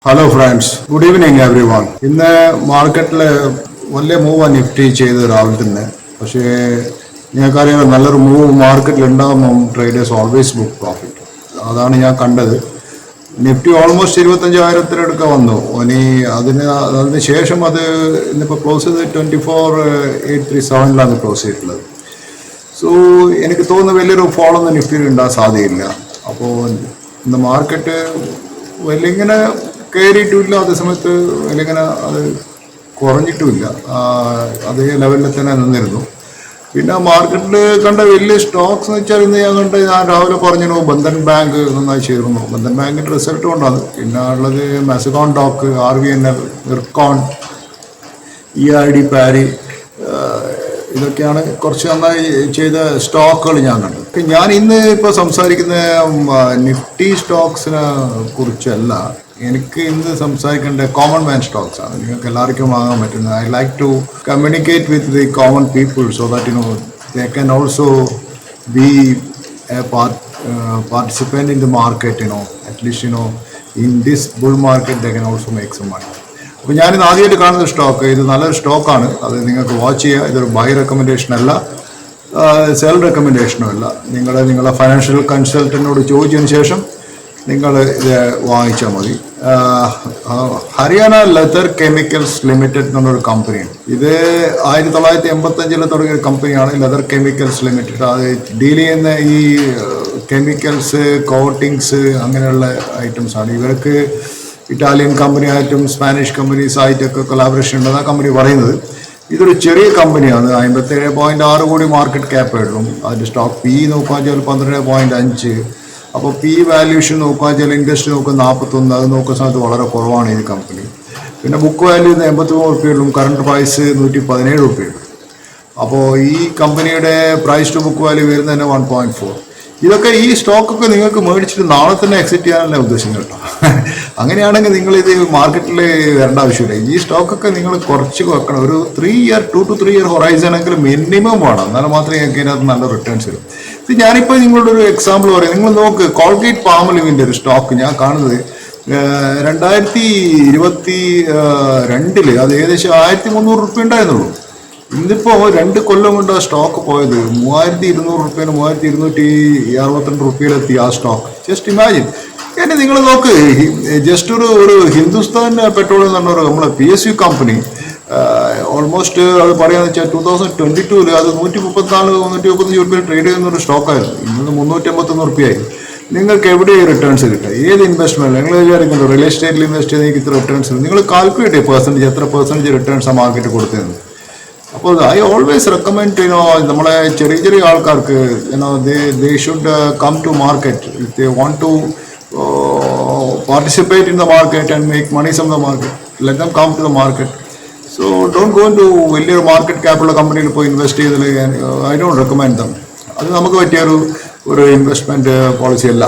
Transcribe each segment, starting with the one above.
Hello friends, good evening every one. ഇന്ന് മാർക്കറ്റിൽ വലിയ മൂവാണ് നിഫ്റ്റി ചെയ്ത് രാവിലെ തന്നെ. പക്ഷേ നിങ്ങൾക്കറിയാം, നല്ലൊരു മൂവ് മാർക്കറ്റിൽ ഉണ്ടാകുമ്പം ട്രേഡേഴ്സ് ഓൾവേസ് ബുക്ക് പ്രോഫിറ്റ്. അതാണ് ഞാൻ കണ്ടത്. നിഫ്റ്റി ഓൾമോസ്റ്റ് 25,000 വന്നു. ഇനി അതിന് ശേഷം അത് ഇന്നിപ്പോൾ ക്ലോസ് ചെയ്ത് 24,837 ക്ലോസ് ചെയ്തിട്ടുള്ളത്. സോ എനിക്ക് തോന്നുന്നു വലിയൊരു ഫോളൊന്നും നിഫ്റ്റിയിൽ ഉണ്ടാകാൻ സാധ്യതയില്ല. അപ്പോൾ ഇന്ന് മാർക്കറ്റ് വലിയ കയറിയിട്ടുമില്ല, അതേസമയത്ത് വലിയ അത് കുറഞ്ഞിട്ടുമില്ല, അതേ ലെവലിൽ തന്നെ നിന്നിരുന്നു. പിന്നെ മാർക്കറ്റിൽ കണ്ട വലിയ സ്റ്റോക്സ് എന്ന് വെച്ചാൽ ഇന്ന് ഞാൻ രാവിലെ പറഞ്ഞു ബന്ധൻ ബാങ്ക് നന്നായി ചേർന്നു. ബന്ധൻ ബാങ്കിൻ്റെ റിസൾട്ട് കൊണ്ടാണ്. പിന്നെ ഉള്ളത് Mazagon dock, RVNL, IRCON, EID പാരി, ഇതൊക്കെയാണ് കുറച്ച് നന്നായി ചെയ്ത സ്റ്റോക്കുകൾ ഞാൻ കണ്ടു. ഞാൻ ഇന്ന് ഇപ്പോൾ സംസാരിക്കുന്ന നിഫ്റ്റി സ്റ്റോക്സിനെ കുറിച്ചല്ല. എനിക്ക് ഇന്ന് സംസാരിക്കേണ്ട കോമൺ മാൻ സ്റ്റോക്സ് ആണ്. നിങ്ങൾക്ക് എല്ലാവർക്കും വാങ്ങാൻ പറ്റുന്നത്. I like to communicate with the common people so that they can also be a participant in the market. At least in this bull market they can also make some money. അപ്പോൾ ഞാനിത് ആദ്യമായിട്ട് കാണുന്ന stock, ഇത് നല്ലൊരു സ്റ്റോക്കാണ്. അത് നിങ്ങൾക്ക് watch ചെയ്യുക. ഇതൊരു ബൈ റെക്കമെൻഡേഷൻ അല്ല, സെൽ റെക്കമെൻഡേഷനും അല്ല. നിങ്ങളെ ഫൈനാൻഷ്യൽ കൺസൾട്ടൻറ്റിനോട് ചോദിച്ചതിന് ശേഷം നിങ്ങൾ ഇത് വാങ്ങിച്ചാൽ മതി. ഹരിയാന ലെതർ കെമിക്കൽസ് ലിമിറ്റഡ് എന്നുള്ളൊരു കമ്പനിയാണ്. ഇത് 1985 തുടങ്ങിയ ഒരു കമ്പനിയാണ്, ലെതർ കെമിക്കൽസ് ലിമിറ്റഡ്. അത് ഡീൽ ചെയ്യുന്ന ഈ കെമിക്കൽസ്, കോട്ടിങ്സ്, അങ്ങനെയുള്ള ഐറ്റംസ് ആണ്. ഇവർക്ക് ഇറ്റാലിയൻ കമ്പനി ആയിട്ടും സ്പാനിഷ് കമ്പനീസ് ആയിട്ടൊക്കെ കൊലാബറേഷൻ ഉണ്ടെന്നാണ് കമ്പനി പറയുന്നത്. ഇതൊരു ചെറിയ കമ്പനിയാണ്. 57.6 കോടി മാർക്കറ്റ് ക്യാപ്പ് ആയിട്ടും. അതിൻ്റെ സ്റ്റോക്ക് പി നോക്കുകയാൽ 12.5. അപ്പോൾ പി വാല്യൂഷൻ നോക്കുകയാൽ ഇൻഡസ്ട്രി നോക്കുക 41. അത് നോക്കുന്ന സമയത്ത് വളരെ കുറവാണ് ഈ കമ്പനി. പിന്നെ ബുക്ക് വാല്യൂ 83 റുപ്യയുള്ളൂ. കറണ്ട് പ്രൈസ് 117 റുപ്യയുള്ളൂ. അപ്പോൾ ഈ കമ്പനിയുടെ പ്രൈസ് ടു ബുക്ക് വാല്യൂ വരുന്നത് തന്നെ 1.4. ഇതൊക്കെ ഈ സ്റ്റോക്കൊക്കെ നിങ്ങൾക്ക് മേടിച്ചിട്ട് നാളെ തന്നെ എക്സിറ്റ് ചെയ്യാനല്ല ഉദ്ദേശം കേട്ടോ. അങ്ങനെയാണെങ്കിൽ നിങ്ങളിത് മാർക്കറ്റിൽ വരേണ്ട ആവശ്യമില്ല. ഈ സ്റ്റോക്കൊക്കെ നിങ്ങൾ കുറച്ച് വെക്കണം. ഒരു 2 to 3 ഇയർ ഹൊറൈസണെങ്കിലും മിനിമം വേണം. എന്നാലും മാത്രമേ ഞങ്ങൾക്ക് ഇതിനകത്ത് നല്ല റിട്ടേൺസ് വരും. ഇത് ഞാനിപ്പോൾ നിങ്ങളുടെ ഒരു എക്സാമ്പിൾ പറയാം. നിങ്ങൾ നോക്ക്, കോൾഗേറ്റ് പാമലിവിൻ്റെ ഒരു സ്റ്റോക്ക് ഞാൻ കാണുന്നത് 2022 അത് ഏകദേശം 1,300 റുപ്യ ഉണ്ടായിരുന്നുള്ളൂ. ഇന്നിപ്പോൾ 2 കൊല്ലം കൊണ്ട് ആ സ്റ്റോക്ക് പോയത് 3,200 റുപ്യന് 3,262 റുപ്യയിലെത്തി ആ സ്റ്റോക്ക്. Just imagine. എന്നെ നിങ്ങൾ നോക്ക്, ജസ്റ്റ് ഒരു ഹിന്ദുസ്ഥാൻ പെട്രോൾ എന്ന് പറഞ്ഞ നമ്മളെ PSU കമ്പനി ഓൾമോസ്റ്റ് അത് പറയാന്ന് വെച്ചാൽ 2022 അത് 134-135 റുപ്യ ട്രേഡ് ചെയ്യുന്നൊരു സ്റ്റോക്കായിരുന്നു. ഇന്ന് 381 റുപ്യയായി. നിങ്ങൾക്ക് എവിടെയാണ് റിട്ടേൺസ് കിട്ടുക? ഏത് ഇൻവെസ്റ്റ്മെന്റ് നിങ്ങൾ വിചാരിക്കുന്നു റിയൽ എസ്റ്റേറ്റിൽ ഇൻവെസ്റ്റ് ചെയ്ത് ഇത്ര റിട്ടേൺസ് നിങ്ങൾ കാൽക്കുലേറ്റ് ചെയ്യും എത്ര പെർസെൻറ്റേജ് റിട്ടേൺസ് ആ മാർക്കറ്റ് കൊടുത്തതെന്ന്. അപ്പോൾ ഐ ഓൾവേസ് റെക്കമെൻഡ് നമ്മളെ ചെറിയ ആൾക്കാർക്ക് they should come to market if they want to participate in the market and make moneys from the market. Let them come to the market. So don't go to വലിയൊരു market ക്യാപ്പുള്ള കമ്പനിയിൽ പോയി invest ചെയ്തതിൽ I don't recommend dum. അത് നമുക്ക് പറ്റിയൊരു investment policy അല്ല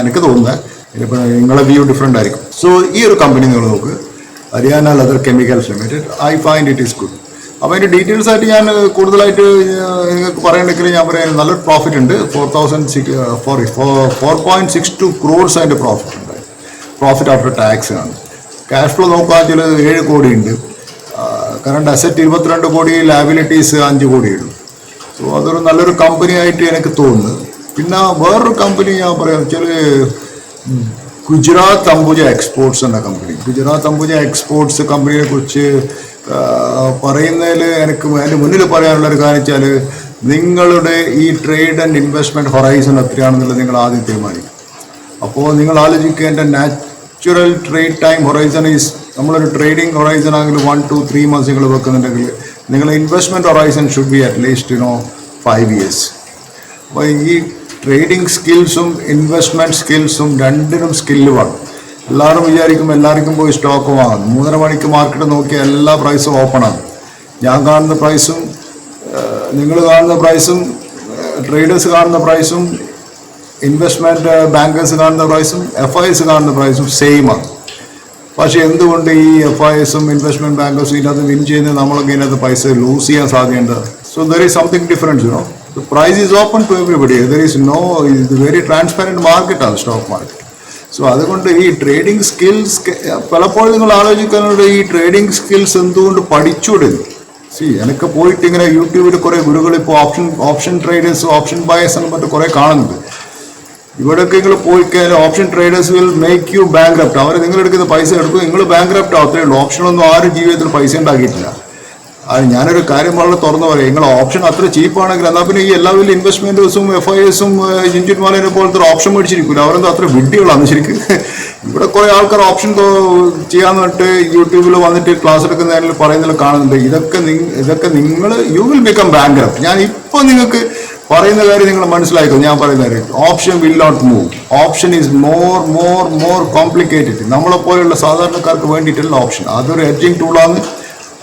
എനിക്ക് തോന്നുന്നത്. ഇനിയിപ്പോൾ നിങ്ങളെ വ്യൂ ഡിഫറെൻ്റ് ആയിരിക്കും. സോ ഈ ഒരു കമ്പനി നിങ്ങൾ നോക്ക്, Haryana leather chemicals limited. I find it is good. അപ്പോൾ അതിൻ്റെ ഡീറ്റെയിൽസ് ആയിട്ട് ഞാൻ കൂടുതലായിട്ട് നിങ്ങൾക്ക് പറയണമെങ്കിൽ ഞാൻ പറയാൻ നല്ലൊരു പ്രോഫിറ്റ് ഉണ്ട്. 4.62 crores അതിൻ്റെ പ്രോഫിറ്റ് ഉണ്ട്. പ്രോഫിറ്റ് ആഫ്റ്റർ ടാക്സ് ആണ്. ക്യാഷ് ഫ്ലോ നോക്കുകയാണെങ്കിൽ 7 കോടി ഉണ്ട്. കറണ്ട് അസറ്റ് 22 കോടി, ലാബിലിറ്റീസ് 5 കോടിയുള്ളൂ. സോ അതൊരു നല്ലൊരു കമ്പനി ആയിട്ട് എനിക്ക് തോന്നുന്നു. പിന്നെ വേറൊരു കമ്പനി ഞാൻ പറയാം വെച്ചാൽ ഗുജറാത്ത് അംബുജ എക്സ്പോർട്സ് എന്ന കമ്പനി. ഗുജറാത്ത് അംബുജ എക്സ്പോർട്സ് കമ്പനിയെ കുറിച്ച് പറയുന്നതിൽ എനിക്ക് അതിൻ്റെ മുന്നിൽ പറയാനുള്ളൊരു കാര്യം വെച്ചാൽ നിങ്ങളുടെ ഈ ട്രേഡ് ആൻഡ് ഇൻവെസ്റ്റ്മെൻറ്റ് ഹൊറൈസൺ എത്രയാണെന്നുള്ളത് നിങ്ങൾ ആദ്യം തീരുമാനിക്കും. അപ്പോൾ നിങ്ങൾ ആലോചിക്കേണ്ട natural trade time horizon is, നമ്മളൊരു ട്രേഡിംഗ് ഹൊറൈസൺ ആണെങ്കിൽ 1 to 3 months നിങ്ങൾ വെക്കുന്നുണ്ടെങ്കിൽ നിങ്ങളുടെ investment horizon should be at least 5 years. അപ്പോൾ ഈ ട്രേഡിംഗ് സ്കിൽസും ഇൻവെസ്റ്റ്മെൻറ്റ് സ്കിൽസും രണ്ടിനും സ്കില്ല് വേണം. എല്ലാവരും വിചാരിക്കും എല്ലാവർക്കും പോയി സ്റ്റോക്ക് വാങ്ങും. 3:30 മണിക്ക് മാർക്കറ്റ് നോക്കിയാൽ എല്ലാ പ്രൈസും ഓപ്പണാണ്. ഞാൻ കാണുന്ന പ്രൈസും നിങ്ങൾ കാണുന്ന പ്രൈസും ട്രേഡേഴ്സ് കാണുന്ന പ്രൈസും ഇൻവെസ്റ്റ്മെൻറ്റ് ബാങ്കേഴ്സ് കാണുന്ന പ്രൈസും FIs കാണുന്ന പ്രൈസും സെയിമാണ്. പക്ഷേ എന്തുകൊണ്ട് ഈ FIs ഇൻവെസ്റ്റ്മെൻറ്റ് ബാങ്കേഴ്സും ഇതിനകത്ത് വിൻ ചെയ്യുന്നത് നമ്മളൊക്കെ ഇതിനകത്ത് പൈസ ലൂസ് ചെയ്യാൻ സാധ്യതയുണ്ട്? So there is something difference. The price is open to everybody. There is no, it's a very transparent market, the stock market. So അതുകൊണ്ട് ഈ ട്രേഡിംഗ് സ്കിൽസ് പലപ്പോഴും നിങ്ങൾ ആലോചിക്കാനുണ്ട്, ഈ ട്രേഡിംഗ് സ്കിൽസ് എന്തുകൊണ്ട് പഠിച്ചൂടെ? എനിക്ക് പോയിട്ട് ഇങ്ങനെ യൂട്യൂബിൽ കുറേ ഗുരുകൾ ഇപ്പോൾ ഓപ്ഷൻ ട്രേഡേഴ്സ്, ഓപ്ഷൻ ബയേഴ്സ് എന്ന് പറഞ്ഞിട്ട് കുറേ കാണുന്നുണ്ട്. ഇവിടെയൊക്കെ നിങ്ങൾ പോയി കഴിഞ്ഞാൽ option traders will make you bankrupt. അവർ നിങ്ങളെടുക്കുന്ന പൈസ എടുക്കും, നിങ്ങൾ ബാങ്ക്രപ്റ്റ് ആവത്തേ ഉള്ളൂ. ഓപ്ഷനൊന്നും ആരും ജീവിതത്തിൽ പൈസ ഉണ്ടാക്കിയിട്ടില്ല. ഞാനൊരു കാര്യം വളരെ തുറന്നു പറയാം, നിങ്ങൾ ഓപ്ഷൻ അത്ര ചീപ്പാണെങ്കിൽ എന്നാൽ പിന്നെ ഈ എല്ലാ വലിയ ഇൻവെസ്റ്റ്മെന്റ്സും FISഉം ജിൻജിൻ മാലിനെ പോലത്തെ ഒരു ഓപ്ഷൻ മേടിച്ചിരിക്കില്ല. അവരെന്തോ അത്ര വിഡ്ഢികളാണ് ശരിക്കും. ഇവിടെ കുറെ ആൾക്കാർ ഓപ്ഷൻ ചെയ്യാന്ന് പറഞ്ഞിട്ട് യൂട്യൂബിൽ വന്നിട്ട് ക്ലാസ് എടുക്കുന്നതിൽ പറയുന്നതിൽ കാണുന്നുണ്ട്. ഇതൊക്കെ നിങ്ങൾ യു വിൽ ബിക്കം ബാങ്ക്രപ്റ്റ്. ഞാൻ ഇപ്പോൾ നിങ്ങൾക്ക് പറയുന്ന കാര്യം നിങ്ങൾ മനസ്സിലാക്കും. ഞാൻ പറയുന്ന കാര്യം, option will not move. Option is more complicated. നമ്മളെ പോലെയുള്ള സാധാരണക്കാർക്ക് വേണ്ടിയിട്ടുള്ള ഓപ്ഷൻ അതൊരു ഹെഡ്ജിങ് ടൂളാണ്.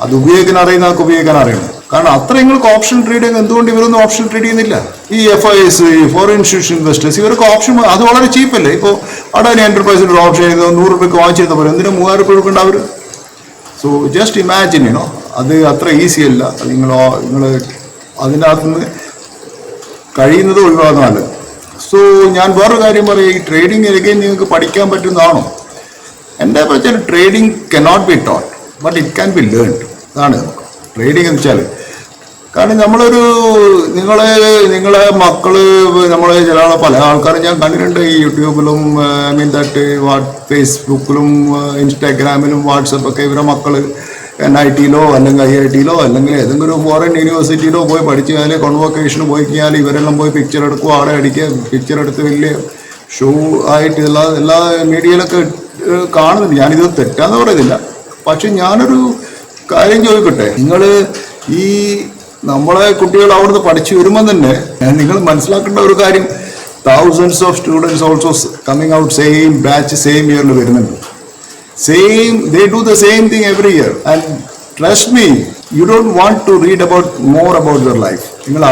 അത് ഉപയോഗിക്കാൻ അറിയുന്ന ആൾക്ക് ഉപയോഗിക്കാൻ അറിയണം. കാരണം അത്ര നിങ്ങൾക്ക് ഓപ്ഷൻ ട്രേഡിങ് എന്തുകൊണ്ട് ഇവരൊന്നും ഓപ്ഷൻ ട്രേഡ് ചെയ്യുന്നില്ല? ഈ FIS, ഫോറിൻ ഇൻസ്റ്റിറ്റ്യൂഷൻ ഇൻവെസ്റ്റേഴ്സ്, ഇവർക്ക് ഓപ്ഷൻ അത് വളരെ ചീപ്പല്ലേ. ഇപ്പോൾ അഡാനി എന്റർപ്രൈസിന്റെ ഒരു ഓപ്ഷൻ ചെയ്ത് 100 രൂപയ്ക്ക് വാങ്ങിച്ചിരുന്ന പോലെ എന്തിനാ 3000 രൂപ കൊടുക്കേണ്ട അവർ? സോ ജസ്റ്റ് ഇമാജിൻ അത് അത്ര ഈസി അല്ല. നിങ്ങൾ അതിൻ്റെ അകത്തുനിന്ന് കഴിയുന്നത് ഒഴിവാകാനാണ്. സോ ഞാൻ വേറൊരു കാര്യം പറയാം, ഈ ട്രേഡിംഗ് എഗെയിൻ നിങ്ങൾക്ക് പഠിക്കാൻ പറ്റുന്നതാണോ? എൻ്റെ വെച്ചാൽ trading cannot be taught, but it can be learned. അതാണ് ട്രേഡിംഗ് എന്ന് വെച്ചാൽ. കാരണം നിങ്ങളെ മക്കള് ചില പല ആൾക്കാരും ഞാൻ കണ്ടിട്ടുണ്ട് ഈ യൂട്യൂബിലും ഫേസ്ബുക്കിലും ഇൻസ്റ്റാഗ്രാമിലും വാട്സപ്പൊക്കെ ഇവരെ മക്കള് NITയിലോ അല്ലെങ്കിൽ IITയിലോ അല്ലെങ്കിൽ ഏതെങ്കിലും ഒരു ഫോറിൻ യൂണിവേഴ്സിറ്റിയിലോ പോയി പഠിച്ചു കഴിഞ്ഞാൽ കോൺവോക്കേഷന് പോയി കഴിഞ്ഞാൽ ഇവരെല്ലാം പോയി പിക്ചർ എടുക്കുക, ആടെ അടിക്കുക, പിക്ചർ എടുത്ത് വലിയ ഷോ ആയിട്ട് എല്ലാ മീഡിയയിലൊക്കെ കാണുന്നുണ്ട്. ഞാനിത് തെറ്റാന്ന് പറയുന്നില്ല. പക്ഷെ ഞാനൊരു കാര്യം ചോദിക്കട്ടെ, നിങ്ങൾ ഈ നമ്മളെ കുട്ടികൾ അവിടുന്ന് പഠിച്ചു വരുമ്പോൾ തന്നെ നിങ്ങൾ മനസ്സിലാക്കേണ്ട ഒരു കാര്യം, thousands of students also coming out same batch same ഇയറിൽ വരുന്നുണ്ട്. They do the same thing every year, and trust me, you don't want to read more about their life. നിങ്ങൾ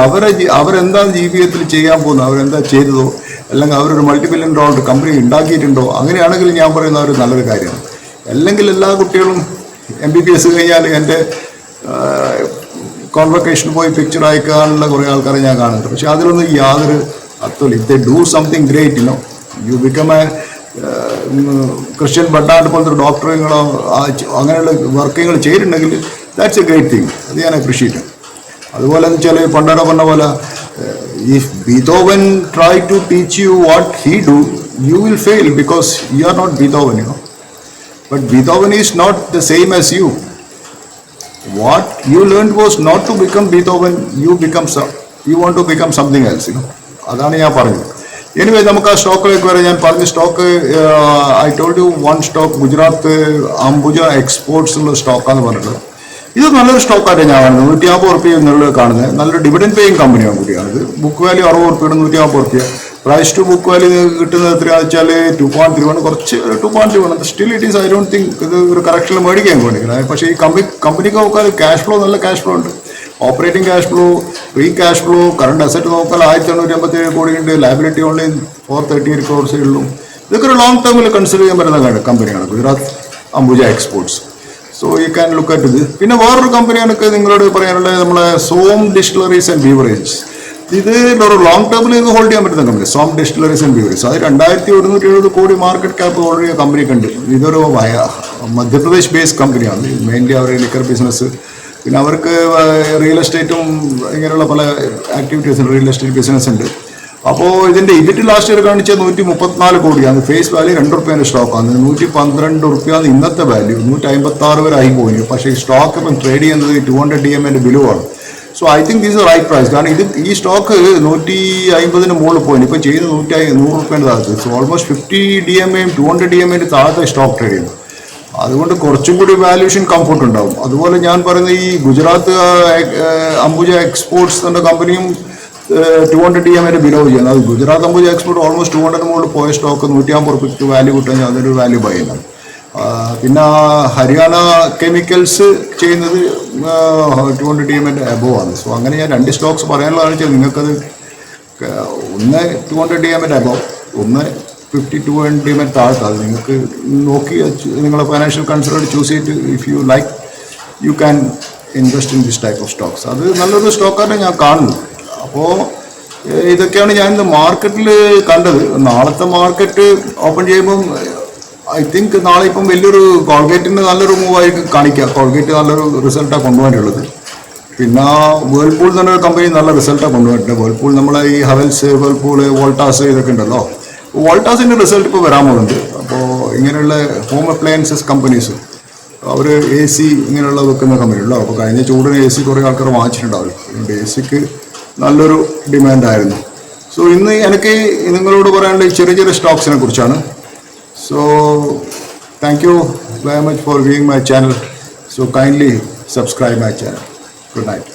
അവരെന്താണ് ജീവിതത്തിൽ ചെയ്യാൻ പോകുന്നത്, അവരെന്താ ചെയ്തതോ അല്ലെങ്കിൽ അവരൊരു $multi-billion കമ്പനി ഉണ്ടാക്കിയിട്ടുണ്ടോ, അങ്ങനെയാണെങ്കിൽ ഞാൻ പറയുന്ന ഒരു നല്ലൊരു കാര്യമാണ്. അല്ലെങ്കിൽ എല്ലാ കുട്ടികളും MBBS കഴിഞ്ഞാൽ എൻ്റെ കോൺവൊക്കേഷന് പോയി പിക്ചർ അയക്കാനുള്ള കുറേ ആൾക്കാരെ ഞാൻ കാണുന്നുണ്ട്. പക്ഷെ അതിലൊന്നും യാതൊരു അർത്ഥമില്ല. If they do something great, you become a Christiaan Barnard പോലത്തെ ഡോക്ടറുകളോ അങ്ങനെയുള്ള വർക്കുകൾ ചെയ്തിട്ടുണ്ടെങ്കിൽ ദാറ്റ്സ് എ ഗ്രേറ്റ് തിങ്. അത് ഞാൻ അപ്രീഷിയേറ്റ്. അതുപോലെ എന്ന് വെച്ചാൽ പണ്ടാരോ പറഞ്ഞ പോലെ, if Beethoven try to teach you what he do, you will fail because you are not Beethoven. But Beethoven is not the same as you. What you learned was not to become Beethoven. You want to become something else. അതാണ് ഞാൻ പറഞ്ഞത്. Anyway നമുക്ക് ആ സ്റ്റോക്കിലേക്ക് വരെ. ഞാൻ പറഞ്ഞ stock, I told you one stock, Gujarat Ambuja exports ഉള്ള സ്റ്റോക്കാന്ന് പറഞ്ഞിട്ടുള്ളത്. ഇത് നല്ലൊരു സ്റ്റോക്കായിട്ട് ഞാൻ കാണുന്നത്. 150 റുപ്യ എന്നുള്ളത് കാണുന്നത്. നല്ലൊരു ഡിവിഡൻഡ് പേയിങ് കമ്പനിയാണ് കൂടിയാണിത്. ബുക്ക് വാല്യൂ 60 റുപ്യയുടെ 150 റുപ്യ. പ്രൈസ് ടു ബുക്ക് വാല്യൂ കിട്ടുന്നത് എത്രയാണെന്ന് വെച്ചാൽ 2.3 കുറച്ച് 2.3. Still it is, I don't think ഇത് ഒരു കറക്ഷനിൽ മേടിക്കാൻ വേണ്ടിയിരിക്കുന്നത്. പക്ഷേ ഈ കമ്പനിക്ക് നോക്കാൻ ക്യാഷ് ഫ്ലോ, നല്ല ക്യാഷ് ഫ്ലോ ഉണ്ട്. Operating cash flow, free cash flow, current asset നോക്കാൻ 1857 കോടിയുണ്ട്. ലയബിലിറ്റി ഓൺലി 438 crores ഉള്ളൂ. ഇതൊക്കെ ഒരു ലോങ് ടേമിൽ കൺസിഡർ ചെയ്യാൻ പറ്റുന്ന കമ്പനിയാണ് Gujarat Ambuja exports. So you can look at ഇത്. പിന്നെ വേറൊരു കമ്പനിയാണ് നിങ്ങളോട് പറയാനുള്ളത്, നമ്മളെ സോം ഡിസ്റ്റിലറീസ് ആൻഡ് ബീവറേജ്. ഇത് ഒരു ലോങ് ടേമിൽ നിങ്ങൾക്ക് ഹോൾഡ് ചെയ്യാൻ പറ്റുന്ന company, Som distilleries and beverage. അത് 2170 കോടി മാർക്കറ്റ് ക്യാപ്പ് ഓൾറെഡി കമ്പനിക്ക് ഉണ്ട്. ഇതൊരു മധ്യപ്രദേശ് ബേസ്ഡ് കമ്പനിയാണ്. മെയിൻലി അവർ ലിക്കർ ബിസിനസ്, പിന്നെ അവർക്ക് റിയൽ എസ്റ്റേറ്റും ഇങ്ങനെയുള്ള പല ആക്ടിവിറ്റീസും റിയൽ എസ്റ്റേറ്റ് ബിസിനസ് ഉണ്ട്. അപ്പോൾ ഇതിൻ്റെ ഇബിറ്റ് ലാസ്റ്റ് ഇയർ കാണിച്ചാൽ 134 കോടിയാണ്. ഫേസ് വാല്യൂ 2 റുപ്യേൻ്റെ സ്റ്റോക്കാണ്. 112 റുപ്യാണ് ഇന്നത്തെ വാല്യൂ. 156 വരെ ആയി പോയി. പക്ഷേ ഈ സ്റ്റോക്ക് ഇപ്പം ട്രേഡ് ചെയ്യുന്നത് 200 DMA ബിലോ ആണ്. So I think this right price. കാരണം ഈ സ്റ്റോക്ക് 150 മുകളിൽ പോയി. ഇപ്പോൾ ചെയ്ത് 100 റുപ്യേൻ്റെ താഴത്ത്. സോ ഓൾമോസ്റ്റ് 50 DMA 200 DMA താഴത്തെ സ്റ്റോക്ക് ട്രേഡ് ചെയ്യുന്നു. അതുകൊണ്ട് കുറച്ചും കൂടി വാല്യൂഷൻ കംഫർട്ട് ഉണ്ടാവും. അതുപോലെ ഞാൻ പറയുന്ന ഈ ഗുജറാത്ത് അംബുജ എക്സ്പോർട്സ് എന്ന കമ്പനിയും 200 DMA ബിലോ ചെയ്യുന്നത്. അത് ഗുജറാത്ത് അംബുജ എക്സ്പോർട്ട് ഓൾമോസ്റ്റ് 200 മുകളിൽ പോയ സ്റ്റോക്ക് 150 റുപ്യക്ക് വാല്യൂ കിട്ടുകഴിഞ്ഞാൽ അതൊരു വാല്യൂ ബൈ ചെയ്യുന്നത്. പിന്നെ ഹരിയാന കെമിക്കൽസ് ചെയ്യുന്നത് 200 DMA അബോവ് ആണ്. സോ അങ്ങനെ ഞാൻ 2 സ്റ്റോക്സ് പറയാനുള്ളതാണ് വെച്ചാൽ നിങ്ങൾക്കത് ഒന്ന് 200 DMA അബോവ്, ഒന്ന് 52 DMA താഴത്ത്. അത് നിങ്ങൾക്ക് നോക്കി നിങ്ങളെ ഫൈനാൻഷ്യൽ കൺസേൺ ചൂസ് ചെയ്തിട്ട് if you like you can invest in this type of Stokes. അത് നല്ലൊരു സ്റ്റോക്കായിട്ട് ഞാൻ കാണുന്നു. അപ്പോൾ ഇതൊക്കെയാണ് ഞാൻ ഇന്ന് മാർക്കറ്റിൽ കണ്ടത്. നാളത്തെ മാർക്കറ്റ് ഓപ്പൺ ചെയ്യുമ്പം ഐ തിങ്ക് നാളെ ഇപ്പം വലിയൊരു കോൾഗേറ്റിൻ്റെ നല്ലൊരു മൂവായിരിക്കും കാണിക്കുക. കോൾഗേറ്റ് നല്ലൊരു റിസൾട്ടാണ് കൊണ്ടുപോകാനുള്ളത്. പിന്നെ വേൾപൂൾ എന്ന് പറഞ്ഞൊരു കമ്പനി നല്ല റിസൾട്ടാണ് കൊണ്ടുപോയിട്ടുണ്ട്. വേൾപൂൾ നമ്മളെ ഈ ഹവൽസ്, വേൾപൂൾ, വോൾട്ടാസ് ഇതൊക്കെ ഉണ്ടല്ലോ. വോൾട്ടാസിൻ്റെ റിസൾട്ട് ഇപ്പോൾ വരാൻ പോകുന്നുണ്ട്. അപ്പോൾ ഇങ്ങനെയുള്ള ഹോം അപ്ലയൻസസ് കമ്പനീസ് അവർ എ സി ഇങ്ങനെയുള്ള വെക്കുന്ന കമ്പനിയുള്ളൂ. അപ്പോൾ കഴിഞ്ഞ ചൂടിന് എ സി കുറേ ആൾക്കാർ വാങ്ങിച്ചിട്ടുണ്ടാവും. അതുകൊണ്ട് എ സിക്ക് നല്ലൊരു ഡിമാൻഡായിരുന്നു. സോ ഇന്ന് എനിക്ക് നിങ്ങളോട് പറയാനുള്ള ഈ ചെറിയ ചെറിയ സ്റ്റോക്സിനെ കുറിച്ചാണ്. So thank you very much for viewing my channel. So kindly subscribe my channel. Good night.